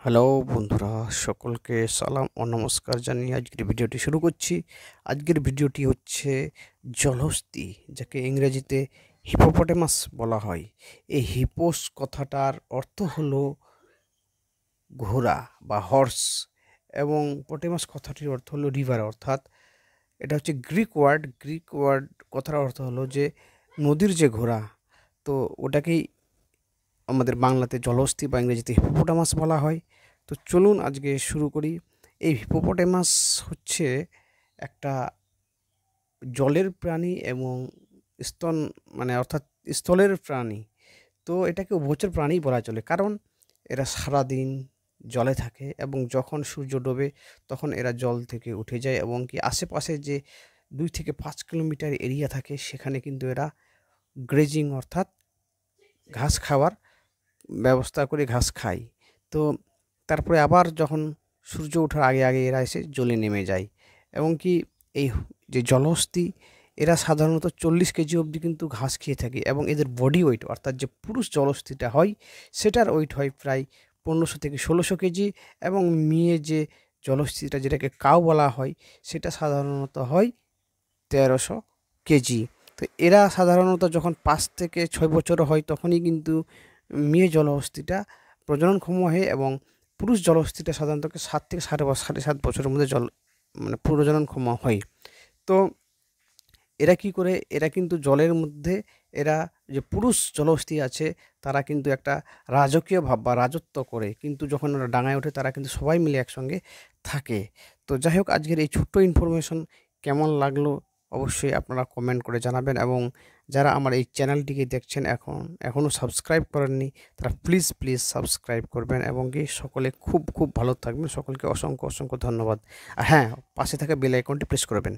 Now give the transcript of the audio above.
Hello বন্ধুরা, সকলকে সালাম ও নমস্কার জানিয়ে আজকের ভিডিওটি শুরু করছি। আজকের ভিডিওটি হচ্ছে জলহস্তী, যাকে ইংরেজিতে হিপোপটেমাস বলা হয়। এই হিপোস কথাটার অর্থ হলো ঘোড়া বা হর্স, এবং পটেমাস কথাটির অর্থ হলো রিভার, অর্থাৎ এটা হচ্ছে গ্রিক ওয়ার্ড কথার অর্থ হলো যে নদীর যে ঘোড়া। তো ওটাকেই আমাদের বাংলাতে জলহস্তী বা ইংরেজিতে হিপোপটেমাস বলা হয়। তো চলুন আজকে শুরু করি। এই হিপোপটেমাস হচ্ছে একটা জলের প্রাণী এবং স্তন অর্থাৎ স্থলের প্রাণী। তো এটাকে উভচর প্রাণী বলা চলে, কারণ এরা সারাদিন জলে থাকে এবং যখন সূর্য ডোবে তখন এরা জল থেকে উঠে যায়, এবং কি আশেপাশে যে 2 থেকে 5 কিলোমিটার এরিয়া থাকে সেখানে কিন্তু এরা গ্রেজিং অর্থাৎ ঘাস খাওয়ার ব্যবস্থা করে ঘাস খায়। তো তারপরে আবার যখন সূর্য ওঠার আগে এরা এসে জলে নেমে যায়, এবং কি এই যে জলহস্তী, এরা সাধারণত 40 কেজি অবধি কিন্তু ঘাস খেয়ে থাকে, এবং এদের বডি ওয়েট অর্থাৎ যে পুরুষ জলহস্তীটা হয় সেটার ওয়েট হয় প্রায় 1500 থেকে 1600 কেজি, এবং মেয়ে যে জলহস্তীটা, যেটাকে কাউ বলা হয়, সেটা সাধারণত হয় 1300 কেজি। তো এরা সাধারণত যখন 5 থেকে 6 বছর হয় তখনই কিন্তু মেয়ে জলহস্তীটা প্রজননক্ষম হয়, এবং পুরুষ জলহস্তীটা সাধারণত 7 থেকে সাড়ে 7 বছরের মধ্যে প্রজননক্ষম হয়। তো এরা কি করে, এরা কিন্তু জলের মধ্যে, এরা যে পুরুষ জলহস্তী আছে তারা কিন্তু একটা রাজকীয় ভাব বা রাজত্ব করে, কিন্তু যখন ওরা ডাঙায় ওঠে তারা কিন্তু সবাই মিলে একসঙ্গে থাকে। তো যাই হোক, আজকের এই ছোট্ট ইনফরমেশন কেমন লাগলো অবশ্যই আপনারা কমেন্ট করে জানাবেন, এবং যারা আমার এই চ্যানেলটিকে দেখছেন এখনও সাবস্ক্রাইব করেননি তারা প্লিজ সাবস্ক্রাইব করবেন, এবং কি সকলে খুব ভালো থাকবেন। সকলকে অসংখ্য ধন্যবাদ। আর হ্যাঁ, পাশে থাকা বেল আইকনটি প্রেস করবেন।